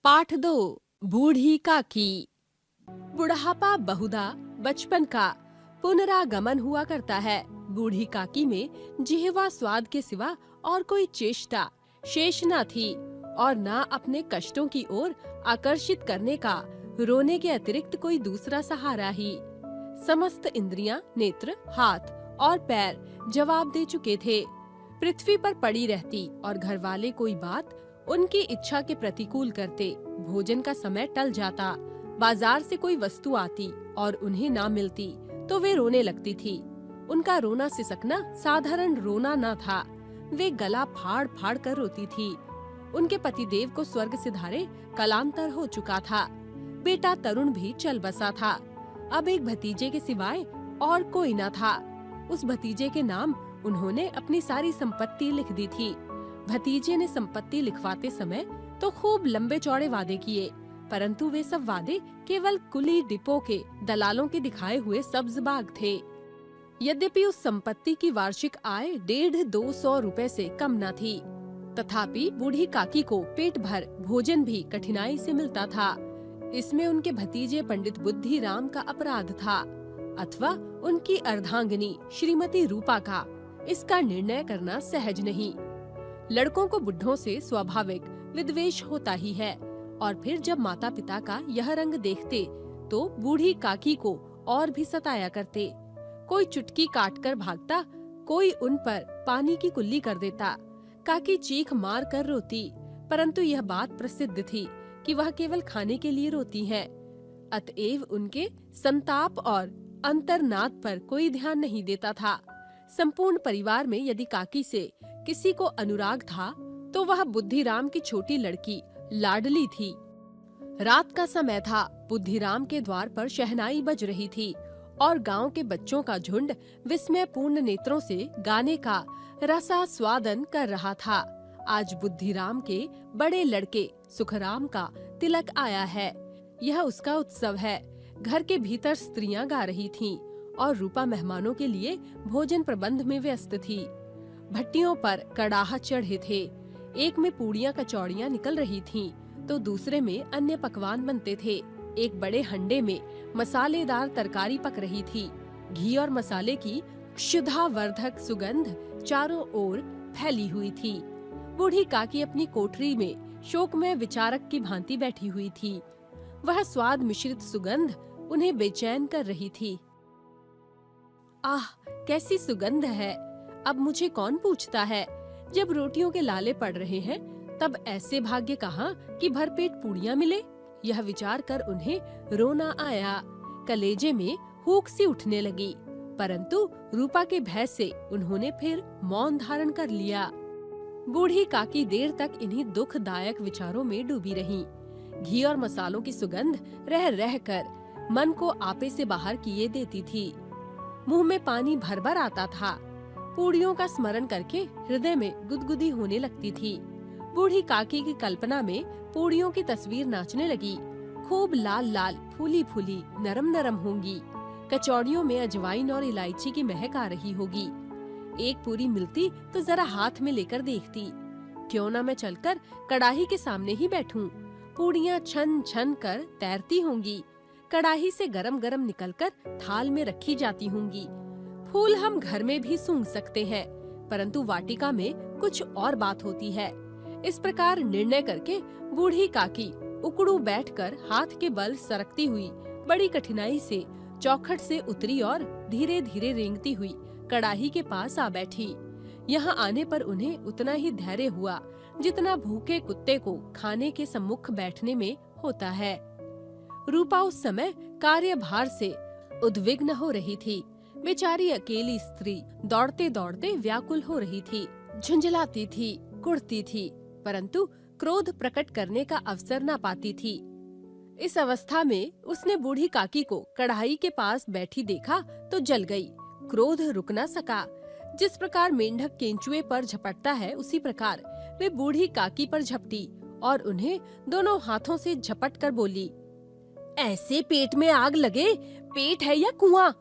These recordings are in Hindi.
पाठ 2 बूढ़ी काकी। बुढ़ापा बहुधा बचपन का पुनरागमन हुआ करता है। बूढ़ी काकी में जिह्वा स्वाद के सिवा और कोई चेष्टा शेष न थी और न अपने कष्टों की ओर आकर्षित करने का रोने के अतिरिक्त कोई दूसरा सहारा ही। समस्त इंद्रियां, नेत्र, हाथ और पैर जवाब दे चुके थे। पृथ्वी पर पड़ी रहती और घर वाले कोई बात उनकी इच्छा के प्रतिकूल करते। भोजन का समय टल जाता, बाजार से कोई वस्तु आती और उन्हें ना मिलती तो वे रोने लगती थी। उनका रोना सिसकना साधारण रोना न था, वे गला फाड़ फाड़ कर रोती थी। उनके पतिदेव को स्वर्ग सिधारे कलांतर हो चुका था। बेटा तरुण भी चल बसा था। अब एक भतीजे के सिवाय और कोई न था। उस भतीजे के नाम उन्होंने अपनी सारी संपत्ति लिख दी थी। भतीजे ने संपत्ति लिखवाते समय तो खूब लंबे चौड़े वादे किए, परंतु वे सब वादे केवल कुली डिपो के दलालों के दिखाए हुए सब्ज बाग थे। यद्यपि उस संपत्ति की वार्षिक आय 150-200 रुपए से कम न थी, तथापि बूढ़ी काकी को पेट भर भोजन भी कठिनाई से मिलता था। इसमें उनके भतीजे पंडित बुद्धिराम का अपराध था अथवा उनकी अर्धांगिनी श्रीमती रूपा का, इसका निर्णय करना सहज नहीं। लड़कों को बुढ़ों से स्वाभाविक विद्वेष होता ही है, और फिर जब माता पिता का यह रंग देखते तो बूढ़ी काकी को और भी सताया करते। कोई चुटकी काट कर भागता, कोई उन पर पानी की कुल्ली कर देता। काकी चीख मार कर रोती, परंतु यह बात प्रसिद्ध थी कि वह केवल खाने के लिए रोती हैं। अतएव उनके संताप और अंतर्नाद पर कोई ध्यान नहीं देता था। संपूर्ण परिवार में यदि काकी से किसी को अनुराग था तो वह बुद्धिराम की छोटी लड़की लाडली थी। रात का समय था, बुद्धिराम के द्वार पर शहनाई बज रही थी और गांव के बच्चों का झुंड विस्मयपूर्ण नेत्रों से गाने का रसास्वादन कर रहा था। आज बुद्धिराम के बड़े लड़के सुखराम का तिलक आया है, यह उसका उत्सव है। घर के भीतर स्त्रियां गा रही थीं और रूपा मेहमानों के लिए भोजन प्रबंध में व्यस्त थी। भट्टियों पर कड़ाह चढ़े थे, एक में पूड़ियाँ कचौड़ियाँ निकल रही थीं, तो दूसरे में अन्य पकवान बनते थे। एक बड़े हंडे में मसालेदार तरकारी पक रही थी। घी और मसाले की क्षुधावर्धक सुगंध चारों ओर फैली हुई थी। बूढ़ी काकी अपनी कोठरी में शोकमय विचारक की भांति बैठी हुई थी। वह स्वाद मिश्रित सुगंध उन्हें बेचैन कर रही थी। आह, कैसी सुगंध है! अब मुझे कौन पूछता है? जब रोटियों के लाले पड़ रहे हैं तब ऐसे भाग्य कहाँ कि भरपेट पूड़ियाँ मिले। यह विचार कर उन्हें रोना आया। कलेजे में हुक सी उठने लगी, परंतु रूपा के भय से उन्होंने फिर मौन धारण कर लिया। बूढ़ी काकी देर तक इन्हीं दुखदायक विचारों में डूबी रहीं। घी और मसालों की सुगंध रह रह कर मन को आपे से बाहर किए देती थी। मुंह में पानी भर भर आता था। पूड़ियों का स्मरण करके हृदय में गुदगुदी होने लगती थी। बूढ़ी काकी की कल्पना में पूड़ियों की तस्वीर नाचने लगी। खूब लाल लाल, फूली फूली, नरम नरम होंगी। कचौड़ियों में अजवाइन और इलायची की महक आ रही होगी। एक पूरी मिलती तो जरा हाथ में लेकर देखती। क्यों ना मैं चलकर कड़ाही के सामने ही बैठूं। पूड़ियाँ छन छन कर तैरती होंगी। कड़ाही से गरम गरम निकलकर थाल में रखी जाती होंगी। फूल हम घर में भी सूंघ सकते हैं, परंतु वाटिका में कुछ और बात होती है। इस प्रकार निर्णय करके बूढ़ी काकी उकड़ू बैठकर हाथ के बल सरकती हुई बड़ी कठिनाई से चौखट से उतरी और धीरे धीरे रेंगती हुई कड़ाही के पास आ बैठी। यहाँ आने पर उन्हें उतना ही धैर्य हुआ जितना भूखे कुत्ते को खाने के सम्मुख बैठने में होता है। रूपा उस समय कार्यभार से उद्विग्न हो रही थी। बेचारी अकेली स्त्री दौड़ते दौड़ते व्याकुल हो रही थी, झुंझलाती थी, कुढ़ती थी, परंतु क्रोध प्रकट करने का अवसर न पाती थी। इस अवस्था में उसने बूढ़ी काकी को कढ़ाई के पास बैठी देखा तो जल गई। क्रोध रुक न सका। जिस प्रकार मेंढक केंचुए पर झपटता है, उसी प्रकार वे बूढ़ी काकी पर झपटी और उन्हें दोनों हाथों से झपट कर बोली, ऐसे पेट में आग लगे, पेट है या कुआं?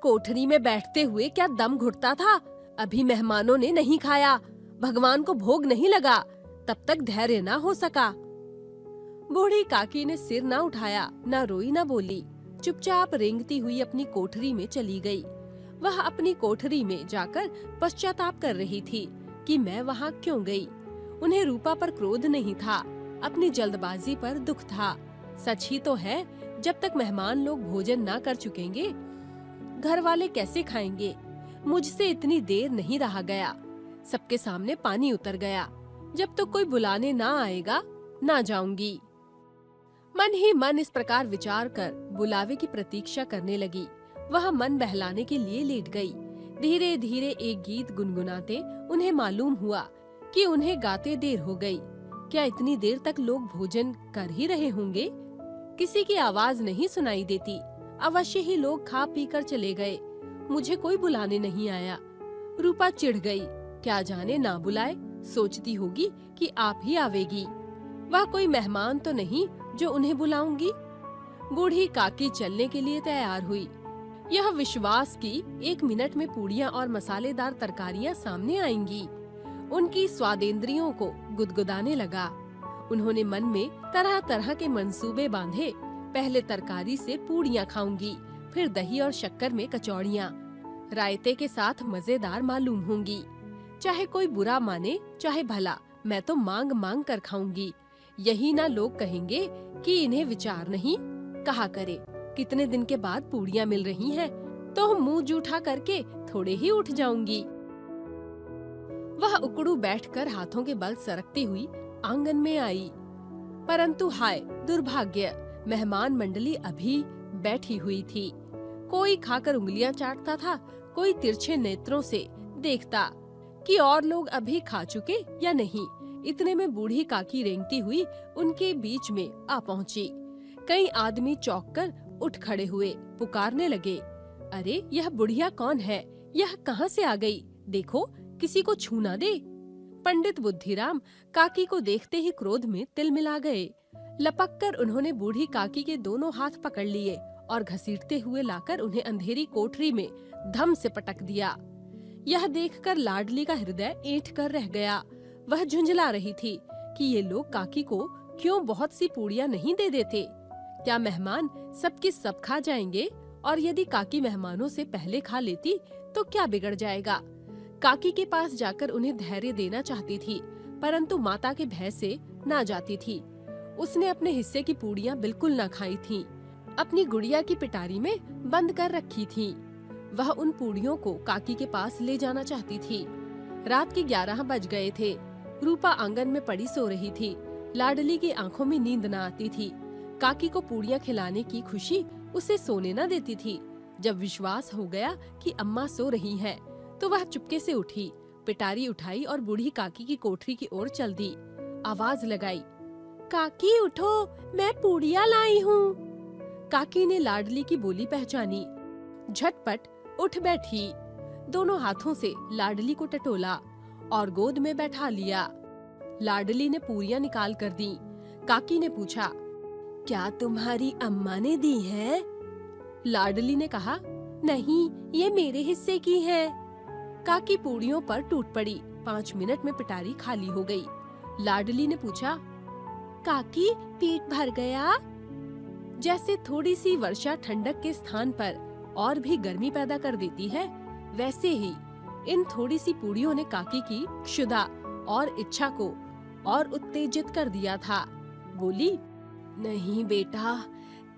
कोठरी में बैठते हुए क्या दम घुटता था? अभी मेहमानों ने नहीं खाया, भगवान को भोग नहीं लगा, तब तक धैर्य न हो सका। बूढ़ी काकी ने सिर न उठाया, न रोई न बोली, चुपचाप रेंगती हुई अपनी कोठरी में चली गई। वह अपनी कोठरी में जाकर पश्चाताप कर रही थी कि मैं वहाँ क्यों गई। उन्हें रूपा पर क्रोध नहीं था, अपनी जल्दबाजी पर दुख था। सच ही तो है, जब तक मेहमान लोग भोजन ना कर चुकेंगे, घर वाले कैसे खाएंगे। मुझसे इतनी देर नहीं रहा गया, सबके सामने पानी उतर गया। जब तक कोई बुलाने ना आएगा, ना जाऊंगी। मन ही मन इस प्रकार विचार कर बुलावे की प्रतीक्षा करने लगी। वह मन बहलाने के लिए लेट गई। धीरे धीरे एक गीत गुनगुनाते उन्हें मालूम हुआ कि उन्हें गाते देर हो गई। क्या इतनी देर तक लोग भोजन कर ही रहे होंगे? किसी की आवाज नहीं सुनाई देती। अवश्य ही लोग खा पी कर चले गए। मुझे कोई बुलाने नहीं आया। रूपा चिढ़ गई। क्या जाने ना बुलाए, सोचती होगी कि आप ही आवेगी। वह कोई मेहमान तो नहीं जो उन्हें बुलाऊंगी। बूढ़ी काकी चलने के लिए तैयार हुई। यह विश्वास की 1 मिनट में पूड़ियाँ और मसालेदार तरकारियाँ सामने आएंगी। उनकी स्वादेंद्रियों को गुदगुदाने लगा। उन्होंने मन में तरह तरह के मंसूबे बांधे। पहले तरकारी से पूड़ियाँ खाऊंगी, फिर दही और शक्कर में कचौड़ियाँ। रायते के साथ मजेदार मालूम होंगी। चाहे कोई बुरा माने चाहे भला, मैं तो मांग मांग कर खाऊंगी। यही ना लोग कहेंगे कि इन्हें विचार नहीं। कहा करे, कितने दिन के बाद पूड़ियाँ मिल रही हैं, तो मुंह जूठा करके थोड़े ही उठ जाऊंगी। वह उकड़ू बैठकर हाथों के बल सरकती हुई आंगन में आई। परंतु हाय दुर्भाग्य, मेहमान मंडली अभी बैठी हुई थी। कोई खाकर उंगलियां चाटता था, कोई तिरछे नेत्रों से देखता कि और लोग अभी खा चुके या नहीं। इतने में बूढ़ी काकी रेंगती हुई उनके बीच में आ पहुंची। कई आदमी चौंक कर उठ खड़े हुए, पुकारने लगे, अरे यह बुढ़िया कौन है? यह कहाँ से आ गई? देखो, किसी को छू ना दे। पंडित बुद्धिराम काकी को देखते ही क्रोध में तिलमिला गए। लपक कर उन्होंने बूढ़ी काकी के दोनों हाथ पकड़ लिए और घसीटते हुए लाकर उन्हें अंधेरी कोठरी में धम से पटक दिया। यह देखकर लाडली का हृदय ऐंठ कर रह गया। वह झुंझला रही थी कि ये लोग काकी को क्यों बहुत सी पूड़ियाँ नहीं दे देते। क्या मेहमान सबकी सब खा जाएंगे? और यदि काकी मेहमानों से पहले खा लेती तो क्या बिगड़ जाएगा? काकी के पास जाकर उन्हें धैर्य देना चाहती थी, परंतु माता के भय से ना जाती थी। उसने अपने हिस्से की पूड़ियाँ बिल्कुल ना खाई थीं। अपनी गुड़िया की पिटारी में बंद कर रखी थीं। वह उन पूड़ियों को काकी के पास ले जाना चाहती थी। रात के 11 बज गए थे। रूपा आंगन में पड़ी सो रही थी। लाडली की आंखों में नींद न आती थी। काकी को पूड़ियाँ खिलाने की खुशी उसे सोने न देती थी। जब विश्वास हो गया कि अम्मा सो रही हैं, तो वह चुपके से उठी, पिटारी उठाई और बूढ़ी काकी की कोठरी की ओर चल दी। आवाज लगाई, काकी उठो, मैं पूड़ियाँ लाई हूँ। काकी ने लाडली की बोली पहचानी। झटपट उठ बैठी, दोनों हाथों से लाडली को टटोला और गोद में बैठा लिया। लाडली ने पूरियां निकाल कर दी। काकी ने पूछा, क्या तुम्हारी अम्मा ने दी है? लाडली ने कहा, नहीं, ये मेरे हिस्से की है। काकी पूड़ियों पर टूट पड़ी। 5 मिनट में पिटारी खाली हो गई। लाडली ने पूछा, काकी पेट भर गया? जैसे थोड़ी सी वर्षा ठंडक के स्थान पर और भी गर्मी पैदा कर देती है, वैसे ही इन थोड़ी सी पूड़ियों ने काकी की क्षुधा और इच्छा को और उत्तेजित कर दिया था। बोली, नहीं बेटा,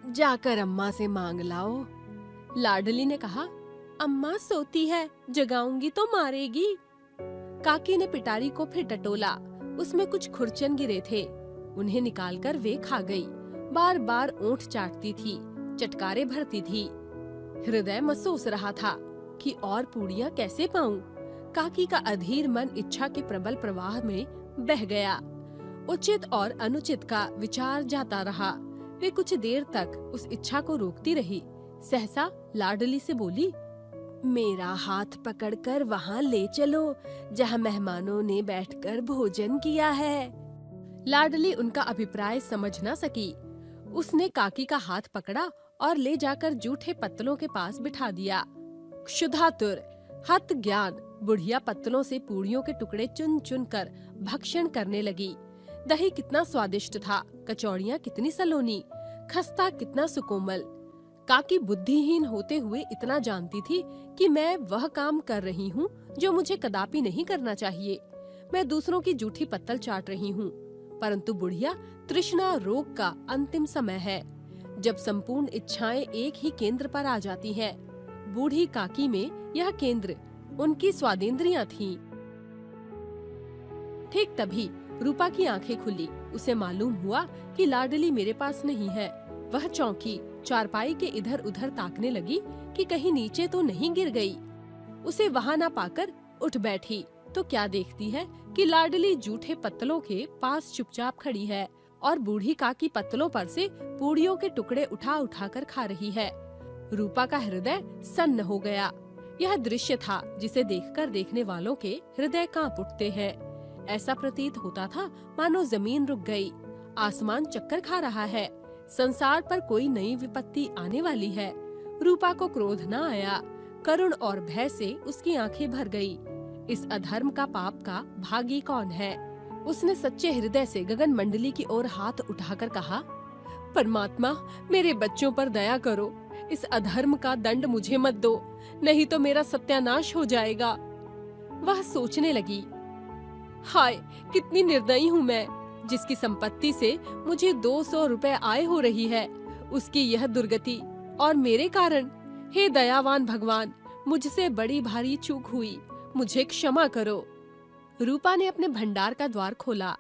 जाकर अम्मा से मांग लाओ। लाडली ने कहा, अम्मा सोती है, जगाऊंगी तो मारेगी। काकी ने पिटारी को फिर टटोला। उसमें कुछ खुरचन गिरे थे, उन्हें निकालकर वे खा गई। बार बार ओंठ चाटती थी, चटकारे भरती थी। हृदय महसूस रहा था कि और पूड़ियाँ कैसे पाऊं। काकी का अधीर मन इच्छा के प्रबल प्रवाह में बह गया। उचित और अनुचित का विचार जाता रहा। वे कुछ देर तक उस इच्छा को रोकती रही। सहसा लाडली से बोली, मेरा हाथ पकड़कर वहाँ ले चलो जहाँ मेहमानों ने बैठकर भोजन किया है। लाडली उनका अभिप्राय समझ न सकी। उसने काकी का हाथ पकड़ा और ले जाकर जूठे पत्तलों के पास बिठा दिया। क्षुधातुर, हत ज्ञान बुढ़िया पत्तलों से पूड़ियों के टुकड़े चुन चुन कर भक्षण करने लगी। दही कितना स्वादिष्ट था, कचौड़ियाँ कितनी सलोनी, खस्ता कितना सुकोमल। काकी बुद्धिहीन होते हुए इतना जानती थी कि मैं वह काम कर रही हूँ जो मुझे कदापि नहीं करना चाहिए। मैं दूसरों की जूठी पत्तल चाट रही हूँ। परंतु बुढ़िया, तृष्णा रोग का अंतिम समय है, जब संपूर्ण इच्छाएं एक ही केंद्र पर आ जाती हैं। बूढ़ी काकी में यह केंद्र उनकी स्वादेंद्रियां थीं। ठीक तभी रूपा की आंखें खुली। उसे मालूम हुआ कि लाडली मेरे पास नहीं है। वह चौंकी, चारपाई के इधर उधर ताकने लगी कि कहीं नीचे तो नहीं गिर गई। उसे वहां न पाकर उठ बैठी तो क्या देखती है कि लाडली जूठे पत्तलों के पास चुपचाप खड़ी है और बूढ़ी काकी पत्तलों पर से पूड़ियों के टुकड़े उठा उठा कर खा रही है। रूपा का हृदय सन्न हो गया। यह दृश्य था जिसे देखकर देखने वालों के हृदय कांप उठते हैं। ऐसा प्रतीत होता था मानो जमीन रुक गई, आसमान चक्कर खा रहा है, संसार पर कोई नई विपत्ति आने वाली है। रूपा को क्रोध न आया, करुण और भय से उसकी आंखें भर गई। इस अधर्म का पाप का भागी कौन है? उसने सच्चे हृदय से गगन मंडली की ओर हाथ उठाकर कहा, परमात्मा, मेरे बच्चों पर दया करो। इस अधर्म का दंड मुझे मत दो, नहीं तो मेरा सत्यानाश हो जाएगा। वह सोचने लगी, हाय, कितनी निर्दयी हूँ मैं, जिसकी संपत्ति से मुझे 200 रुपए आय हो रही है, उसकी यह दुर्गति और मेरे कारण। हे दयावान भगवान, मुझसे बड़ी भारी चूक हुई, मुझे क्षमा करो। रूपा ने अपने भंडार का द्वार खोला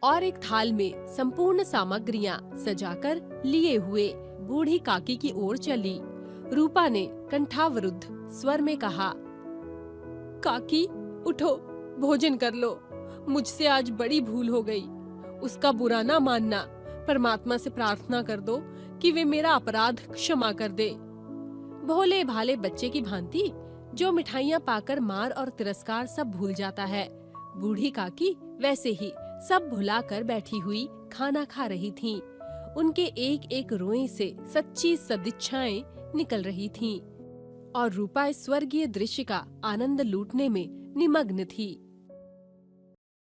और एक थाल में संपूर्ण सामग्रियां सजाकर लिए हुए बूढ़ी काकी की ओर चली। रूपा ने कंठावरुद्ध स्वर में कहा, काकी, उठो, भोजन कर लो। मुझसे आज बड़ी भूल हो गई, उसका बुरा ना मानना। परमात्मा से प्रार्थना कर दो कि वे मेरा अपराध क्षमा कर दे। भोले भाले बच्चे की भांति जो मिठाइयाँ पाकर मार और तिरस्कार सब भूल जाता है, बूढ़ी काकी वैसे ही सब भुलाकर बैठी हुई खाना खा रही थीं। उनके एक एक रोए से सच्ची सदिच्छाएं निकल रही थीं और रूपा इस स्वर्गीय दृश्य का आनंद लूटने में निमग्न थी।